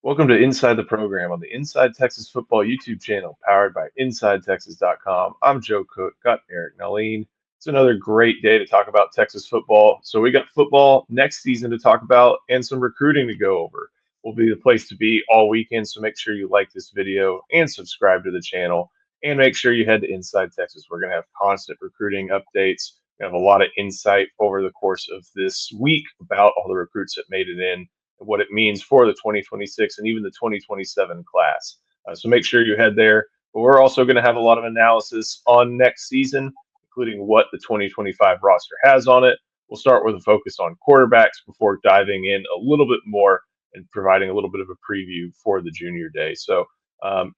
Welcome to Inside the Program on the Inside Texas Football YouTube channel, powered by InsideTexas.com. I'm Joe Cook, got Eric Naleen. It's another great day to talk about Texas football. So we got football next season to talk about and some recruiting to go over. Will be the place to be all weekend, so make sure you like this video and subscribe to the channel. And make sure you head to Inside Texas. We're going to have constant recruiting updates. We have a lot of insight over the course of this week about all the recruits that made it in and what it means for the 2026 and even the 2027 class. So make sure you head there. But we're also going to have a lot of analysis on next season, including what the 2025 roster has on it. We'll start with a focus on quarterbacks before diving in a little bit more and providing a little bit of a preview for the junior day. So,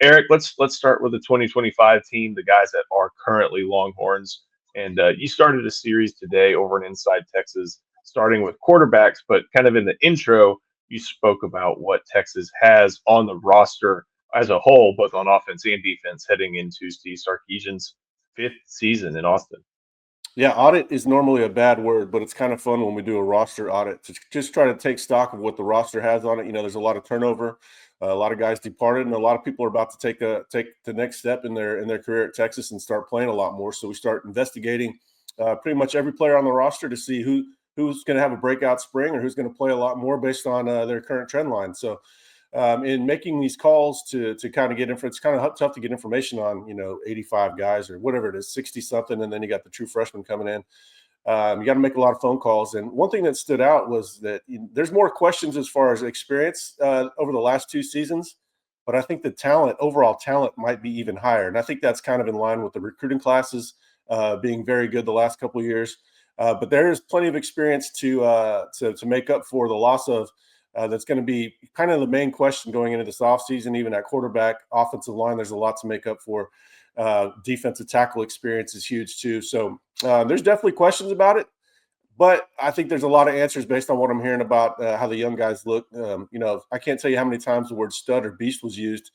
Eric, let's start with the 2025 team, the guys that are currently Longhorns. And you started a series today over in Inside Texas, starting with quarterbacks, but kind of in the intro, you spoke about what Texas has on the roster as a whole, both on offense and defense, heading into Steve Sarkisian's fifth season in Austin. Yeah, audit is normally a bad word, but it's kind of fun when we do a roster audit to just try to take stock of what the roster has on it. You know, there's a lot of turnover, a lot of guys departed, and a lot of people are about to take the next step in their career at Texas and start playing a lot more. So we start investigating pretty much every player on the roster to see who's going to have a breakout spring or who's going to play a lot more based on their current trend line. So in making these calls to kind of get info, it's kind of tough to get information on, 85 guys or whatever it is, 60 something. And then you got the true freshmen coming in. You got to make a lot of phone calls. And one thing that stood out was that there's more questions as far as experience over the last two seasons. But I think the overall talent might be even higher. And I think that's kind of in line with the recruiting classes being very good the last couple of years. But there is plenty of experience to make up for the loss of. That's going to be kind of the main question going into this offseason, even at quarterback, offensive line. There's a lot to make up for. Defensive tackle experience is huge too. So there's definitely questions about it, but I think there's a lot of answers based on what I'm hearing about how the young guys look. I can't tell you how many times the word stud or beast was used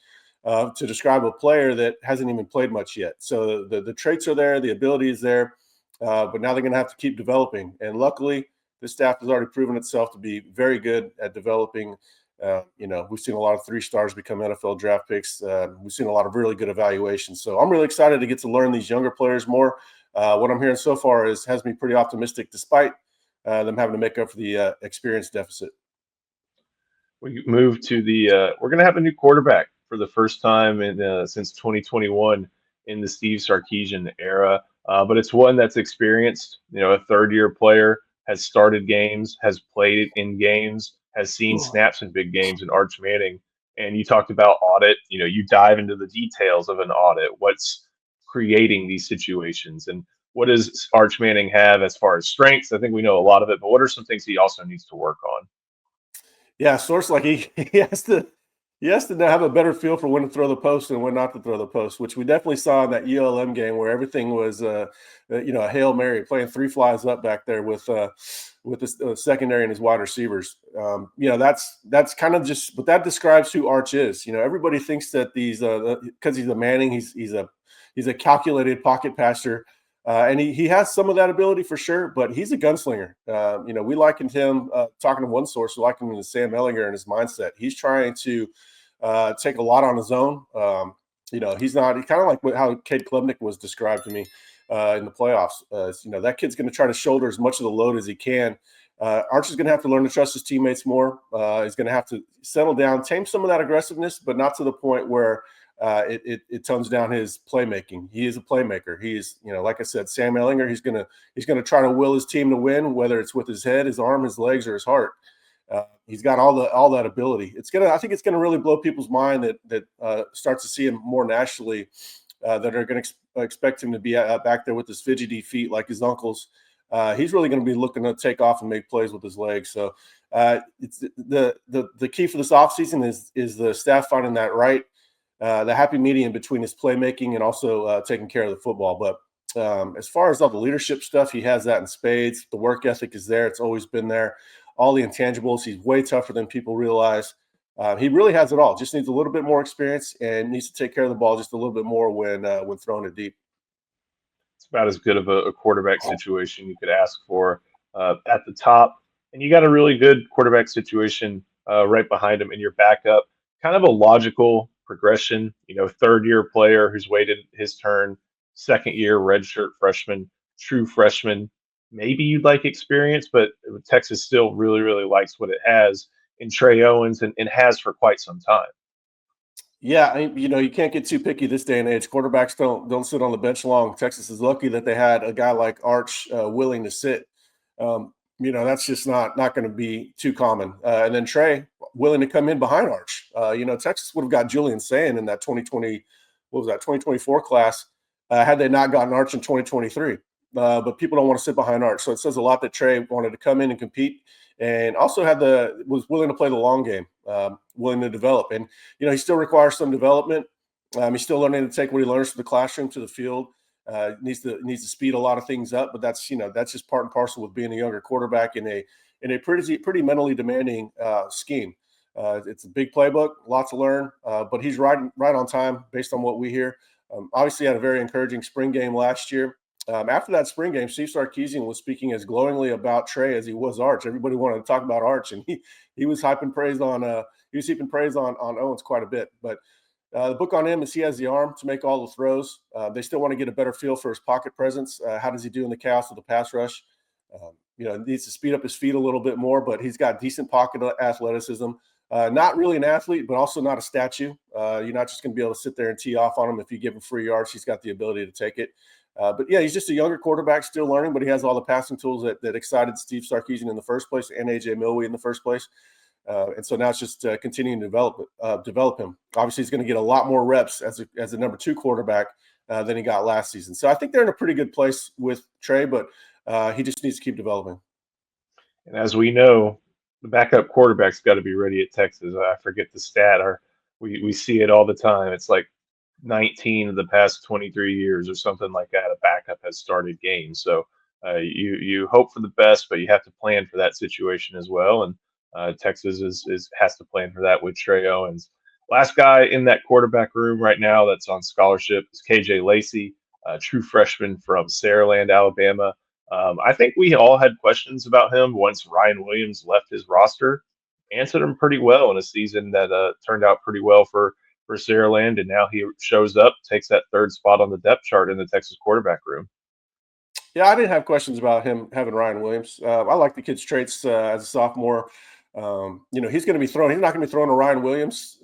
to describe a player that hasn't even played much yet. So the traits are there, the ability is there, but now they're going to have to keep developing. And luckily, this staff has already proven itself to be very good at developing. We've seen a lot of 3-stars become NFL draft picks. We've seen a lot of really good evaluations. So I'm really excited to get to learn these younger players more. What I'm hearing so far has me pretty optimistic, despite them having to make up for the experience deficit. We move to we're going to have a new quarterback for the first time since 2021 in the Steve Sarkisian era. But it's one that's experienced, a third-year player, has started games, has played in games, has seen snaps in big games in Arch Manning. And you talked about audit. You dive into the details of an audit. What's creating these situations? And what does Arch Manning have as far as strengths? I think we know a lot of it, but what are some things he also needs to work on? Yeah, source like he has to have a better feel for when to throw the post and when not to throw the post, which we definitely saw in that ULM game where everything was, a Hail Mary, playing 3 flies up back there with the secondary and his wide receivers. That's kind of just, but that describes who Arch is. Everybody thinks that these because he's a Manning, he's a calculated pocket passer. And he has some of that ability for sure, but he's a gunslinger. We likened him, talking to one source, we likened him to Sam Ehlinger and his mindset. He's trying to take a lot on his own. He's kind of like how Cade Klubnik was described to me in the playoffs. That kid's going to try to shoulder as much of the load as he can. Arch is going to have to learn to trust his teammates more. He's going to have to settle down, tame some of that aggressiveness, but not to the point where it tones down his playmaking. He is a playmaker. He's, like I said, Sam Ehlinger. He's gonna try to will his team to win, whether it's with his head, his arm, his legs, or his heart. He's got all that ability. I think it's gonna really blow people's mind that starts to see him more nationally, that are gonna expect him to be back there with his fidgety feet like his uncles. He's really going to be looking to take off and make plays with his legs. So it's the key for this offseason is the staff finding that the happy medium between his playmaking and also taking care of the football. But as far as all the leadership stuff, he has that in spades. The work ethic is there. It's always been there. All the intangibles, he's way tougher than people realize. He really has it all. Just needs a little bit more experience and needs to take care of the ball just a little bit more when throwing it deep. It's about as good of a quarterback situation you could ask for at the top. And you got a really good quarterback situation right behind him in your backup. kind of a logical progression. Third year player who's waited his turn, second year redshirt freshman, true freshman. Maybe you'd like experience, but Texas still really, really likes what it has in Trey Owens and has for quite some time. Yeah, you can't get too picky this day and age. Quarterbacks don't sit on the bench long. Texas is lucky that they had a guy like Arch willing to sit. That's just not going to be too common. And then Trey willing to come in behind Arch. Texas would have got Julian Sayin in that 2020, what was that, 2024 class, had they not gotten Arch in 2023. But people don't want to sit behind Arch, so it says a lot that Trey wanted to come in and compete, and also was willing to play the long game, willing to develop. And he still requires some development. He's still learning to take what he learns from the classroom to the field. Needs to speed a lot of things up, but that's just part and parcel with being a younger quarterback in a pretty mentally demanding scheme. It's a big playbook, lots to learn, but he's right on time based on what we hear. Obviously, had a very encouraging spring game last year. After that spring game, Steve Sarkisian was speaking as glowingly about Trey as he was Arch. Everybody wanted to talk about Arch, and he was heaping praise on Owens quite a bit. But the book on him is he has the arm to make all the throws. They still want to get a better feel for his pocket presence. How does he do in the chaos of the pass rush? Needs to speed up his feet a little bit more, but he's got decent pocket athleticism. Not really an athlete, but also not a statue. You're not just going to be able to sit there and tee off on him. If you give him free yards, he's got the ability to take it. But yeah, he's just a younger quarterback still learning, but he has all the passing tools that excited Steve Sarkisian in the first place and AJ Milwee in the first place. And so now it's just continuing to develop him. Obviously, he's going to get a lot more reps as a number 2 quarterback than he got last season. So I think they're in a pretty good place with Trey, but he just needs to keep developing. And as we know, the backup quarterback's got to be ready at Texas. I forget the stat, or we see it all the time. It's like 19 of the past 23 years or something like that, a backup has started games. So you hope for the best, but you have to plan for that situation as well. And Texas has to plan for that with Trey Owens. Last guy in that quarterback room right now that's on scholarship is KJ Lacey, a true freshman from Saraland, Alabama. I think we all had questions about him once Ryan Williams left his roster. Answered him pretty well in a season that turned out pretty well for Saraland, and now he shows up, takes that third spot on the depth chart in the Texas quarterback room. Yeah, I didn't have questions about him having Ryan Williams. I like the kid's traits as a sophomore. He's going to be throwing. He's not going to be throwing to Ryan Williams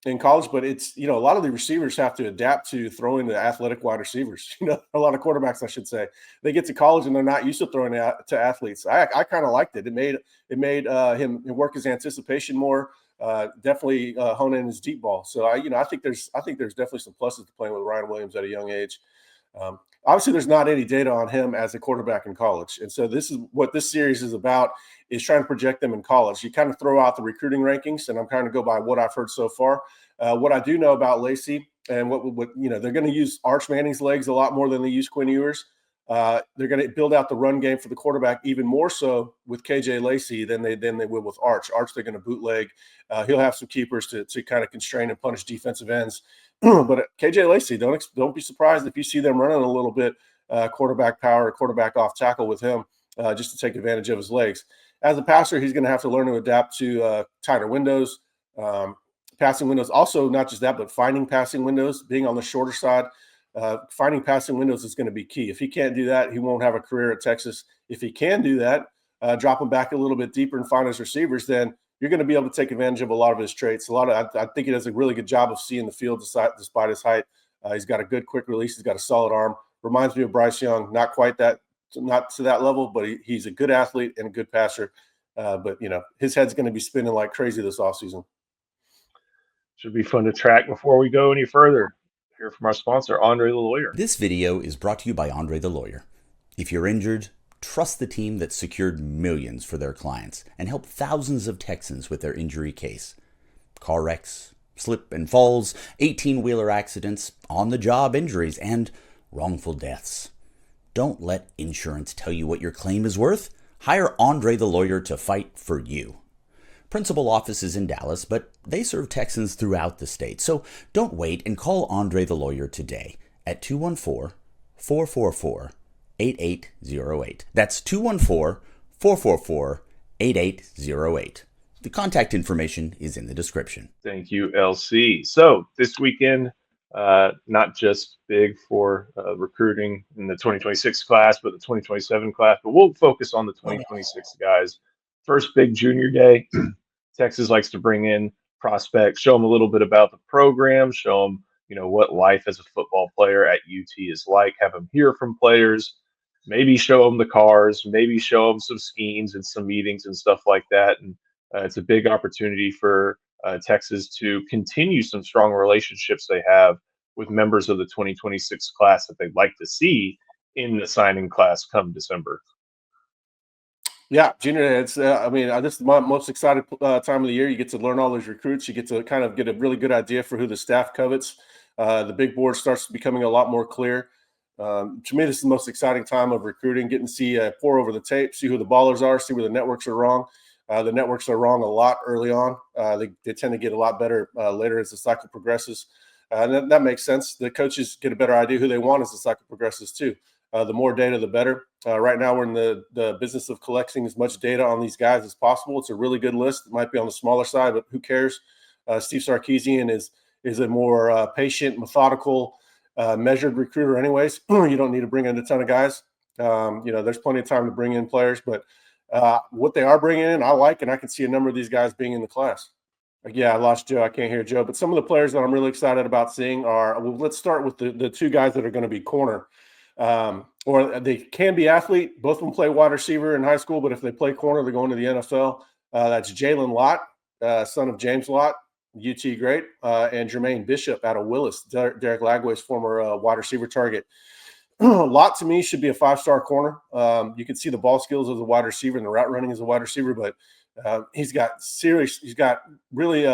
in college, but it's a lot of the receivers have to adapt to throwing to athletic wide receivers. A lot of quarterbacks, I should say, they get to college and they're not used to throwing to athletes. I kind of liked it. It made him work his anticipation more. Definitely hone in his deep ball. So I think there's definitely some pluses to playing with Ryan Williams at a young age. Obviously, there's not any data on him as a quarterback in college, and so this is what this series is about: is trying to project them in college. You kind of throw out the recruiting rankings, and I'm kind of go by what I've heard so far. What I do know about Lacey, and what they're going to use Arch Manning's legs a lot more than they use Quinn Ewers. They're going to build out the run game for the quarterback even more so with KJ Lacey than they will with Arch. Arch, they're going to bootleg. He'll have some keepers to kind of constrain and punish defensive ends. But KJ Lacey, don't be surprised if you see them running a little bit quarterback power, quarterback off tackle with him just to take advantage of his legs. As a passer, he's going to have to learn to adapt to tighter windows, passing windows. Also, not just that, but finding passing windows, being on the shorter side. Finding passing windows is going to be key. If he can't do that, he won't have a career at Texas. If he can do that, drop him back a little bit deeper and find his receivers, then you're going to be able to take advantage of a lot of his traits. I think he does a really good job of seeing the field despite his height. He's got a good quick release. He's got a solid arm. Reminds me of Bryce Young. Not to that level, but he's a good athlete and a good passer. But his head's going to be spinning like crazy this offseason. Should be fun to track. Before we go any further, hear from our sponsor, Andre the Lawyer. This video is brought to you by Andre the Lawyer. If you're injured, trust the team that secured millions for their clients and helped thousands of Texans with their injury case. Car wrecks, slip and falls, 18-wheeler accidents, on-the-job injuries, and wrongful deaths. Don't let insurance tell you what your claim is worth. Hire Andre the Lawyer to fight for you. Principal office is in Dallas, but they serve Texans throughout the state. So don't wait and call Andre the Lawyer today at 214-444-8808. That's 214-444-8808. The contact information is in the description. Thank you, LC. So this weekend, not just big for recruiting in the 2026 class, but the 2027 class, but we'll focus on the 2026 guys. First big junior day. Texas likes to bring in prospects, show them a little bit about the program, show them, what life as a football player at UT is like, have them hear from players, maybe show them the cars, maybe show them some schemes and some meetings and stuff like that. And it's a big opportunity for Texas to continue some strong relationships they have with members of the 2026 class that they'd like to see in the signing class come December. Yeah, junior day. It's this is my most excited time of the year. You get to learn all those recruits. You get to kind of get a really good idea for who the staff covets. The big board starts becoming a lot more clear. To me, this is the most exciting time of recruiting, getting to see pour over the tape, see who the ballers are, see where the networks are wrong. The networks are wrong a lot early on. They tend to get a lot better later as the cycle progresses. And that makes sense. The coaches get a better idea who they want as the cycle progresses too. The more data, the better. Right now, we're in the business of collecting as much data on these guys as possible. It's a really good list. It might be on the smaller side, but who cares? Steve Sarkisian is a more patient, methodical, measured recruiter anyways. You don't need to bring in a ton of guys. There's plenty of time to bring in players, but what they are bringing in, I like, and I can see a number of these guys being in the class. Yeah, I lost Joe. I can't hear Joe. But some of the players that I'm really excited about seeing are, well, let's start with the two guys that are going to be corner. Or they can be athlete. Both of them play wide receiver in high school, but if they play corner, they're going to the NFL. That's Jalen Lott, son of James Lott, UT great, and Jermaine Bishop out of Willis, Derek Lagway's former wide receiver target. Lott, to me, should be a five-star corner. You can see the ball skills as a wide receiver and the route running as a wide receiver, but he's got really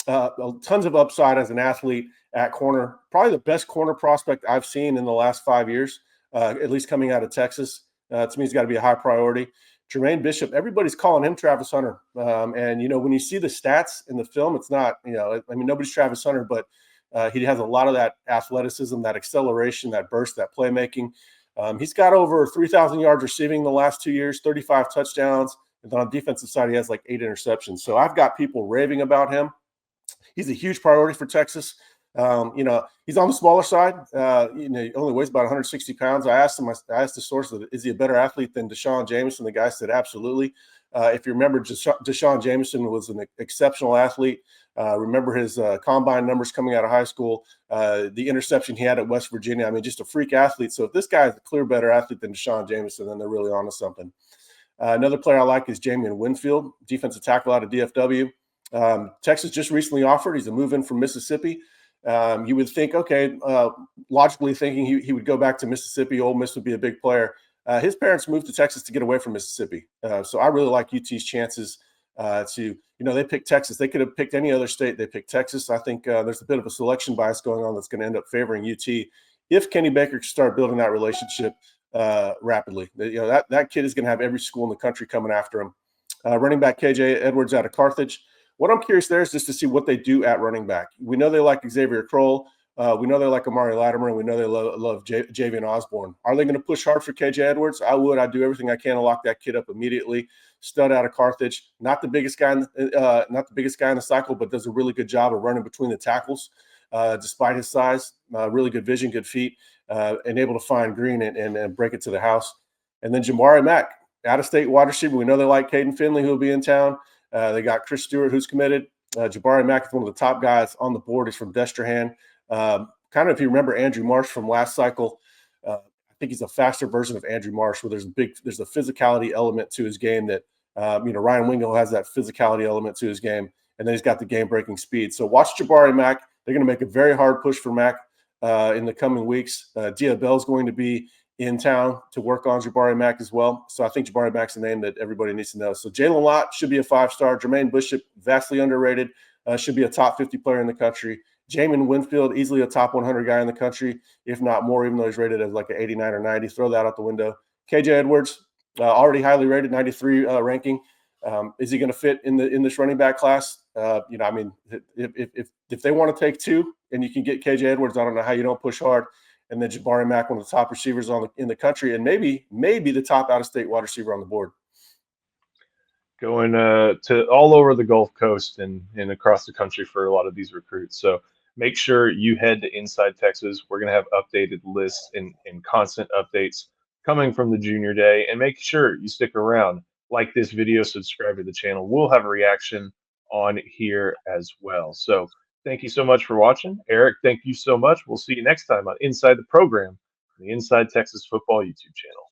tons of upside as an athlete at corner. Probably the best corner prospect I've seen in the last 5 years, at least coming out of Texas. To me, he's got to be a high priority. Jermaine Bishop, everybody's calling him Travis Hunter. And when you see the stats in the film, it's not, nobody's Travis Hunter, but he has a lot of that athleticism, that acceleration, that burst, that playmaking. He's got over 3,000 yards receiving the last 2 years, 35 touchdowns. And on the defensive side, he has like 8 interceptions. So I've got people raving about him. He's a huge priority for Texas. He's on the smaller side. He only weighs about 160 pounds. I asked the source, is he a better athlete than Deshaun Jameson? The guy said, absolutely. If you remember, Deshaun Jameson was an exceptional athlete. Remember his combine numbers coming out of high school, the interception he had at West Virginia. Just a freak athlete. So if this guy is a clear better athlete than Deshaun Jameson, then they're really onto something. Another player I like is Jamian Winfield, defensive tackle out of DFW. Texas just recently offered. He's a move-in from Mississippi. You would think, logically thinking he would go back to Mississippi. Ole Miss would be a big player. His parents moved to Texas to get away from Mississippi. So I really like UT's chances they picked Texas. They could have picked any other state. They picked Texas. I think there's a bit of a selection bias going on that's going to end up favoring UT if Kenny Baker can start building that relationship rapidly. That kid is going to have every school in the country coming after him. Running back KJ Edwards out of Carthage. What I'm curious there is just to see what they do at running back. We know they like Xavier Kroll. We know they like Amari Latimer, and we know they love Javian Osborne. Are they going to push hard for KJ Edwards? I would. I'd do everything I can to lock that kid up immediately. Stud out of Carthage. Not the biggest guy in the cycle, but does a really good job of running between the tackles, despite his size. Really good vision, good feet, and able to find green and break it to the house. And then Jamari Mack, out-of-state wide receiver. We know they like Caden Finley, who will be in town. They got Chris Stewart, who's committed. Jabari Mack is one of the top guys on the board. He's from Destrehan. Kind of, if you remember Andrew Marsh from last cycle, I think he's a faster version of Andrew Marsh, where there's a physicality element to his game that, Ryan Wingo has that physicality element to his game, and then he's got the game-breaking speed. So watch Jabari Mack. They're going to make a very hard push for Mack in the coming weeks. Dia Bell's going to be in town to work on Jabari Mack as well. So I think Jabari Mack's a name that everybody needs to know. So Jalen Lott should be a 5-star. Jermaine Bishop, vastly underrated, should be a top 50 player in the country. Jamian Winfield, easily a top 100 guy in the country, if not more, even though he's rated as like an 89 or 90. Throw that out the window. KJ Edwards, already highly rated, 93 ranking. Is he going to fit in this running back class? If they want to take two and you can get KJ Edwards, I don't know how you don't push hard. And then Jabari Mack, one of the top receivers in the country, and maybe the top out-of-state wide receiver on the board. going to all over the Gulf Coast and across the country for a lot of these recruits. So make sure you head to Inside Texas. We're going to have updated lists and constant updates coming from the junior day. And make sure you stick around, like this video, subscribe to the channel. We'll have a reaction on here as well. So thank you so much for watching. Eric, thank you so much. We'll see you next time on Inside the Program, the Inside Texas Football YouTube channel.